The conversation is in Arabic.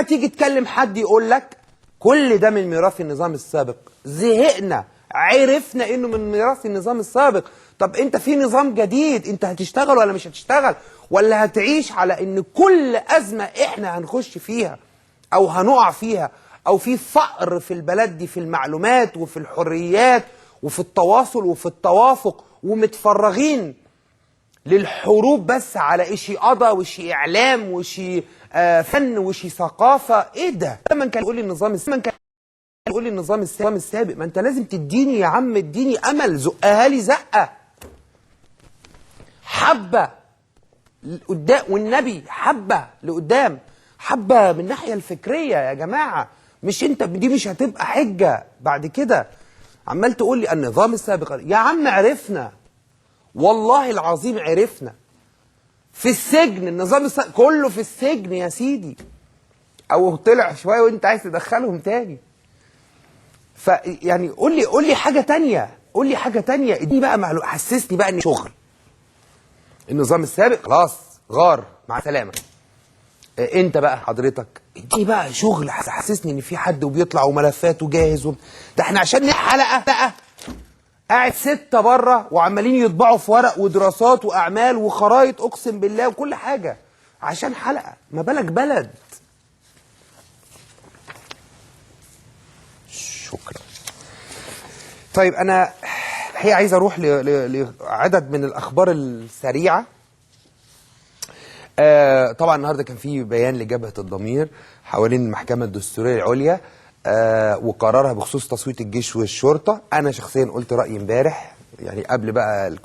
تيجي تكلم حد يقول لك كل ده من ميراث النظام السابق، زهقنا، عرفنا انه من ميراث النظام السابق. طب انت في نظام جديد، انت هتشتغل ولا مش هتشتغل؟ ولا هتعيش على ان كل ازمه احنا هنخش فيها او هنقع فيها او في فقر في البلد دي في المعلومات وفي الحريات وفي التواصل وفي التوافق، ومتفرغين للحروب بس على إشي قضاء وشي إعلام وشي فن وشي ثقافة؟ إيه ده؟ لما كان يقول لي النظام السابق، ما أنت لازم تديني يا عم، اديني أمل، زقها لي زقة حبة لقدام، والنبي حبة لقدام، حبة من الناحية الفكرية يا جماعة. مش أنت دي مش هتبقى حجة بعد كده عمال تقول لي النظام السابق. يا عم عرفنا، والله العظيم عرفنا، في السجن النظام كله في السجن يا سيدي، او طلع شويه وانت عايز تدخلهم تاني. فيعني قول لي حاجه تانية، قول لي حاجه تانية، اديني بقى معلومه، حسسني بقى ان شغل النظام السابق خلاص غار مع سلامه. انت بقى حضرتك اديني بقى شغل، حسسني ان في حد وبيطلع وملفاته جاهز ده احنا عشان حلقه قاعد 6 بره وعمالين يطبعوا في ورق ودراسات واعمال وخرايط، اقسم بالله، وكل حاجه عشان حلقه، ما بالك بلد. شكرا. طيب انا الحقيقه عايز اروح لعدد من الاخبار السريعه. طبعا النهارده كان في بيان لجبهه الضمير حوالين المحكمه الدستوريه العليا وقرارها بخصوص تصويت الجيش والشرطه. انا شخصيا قلت رايي امبارح، يعني قبل بقى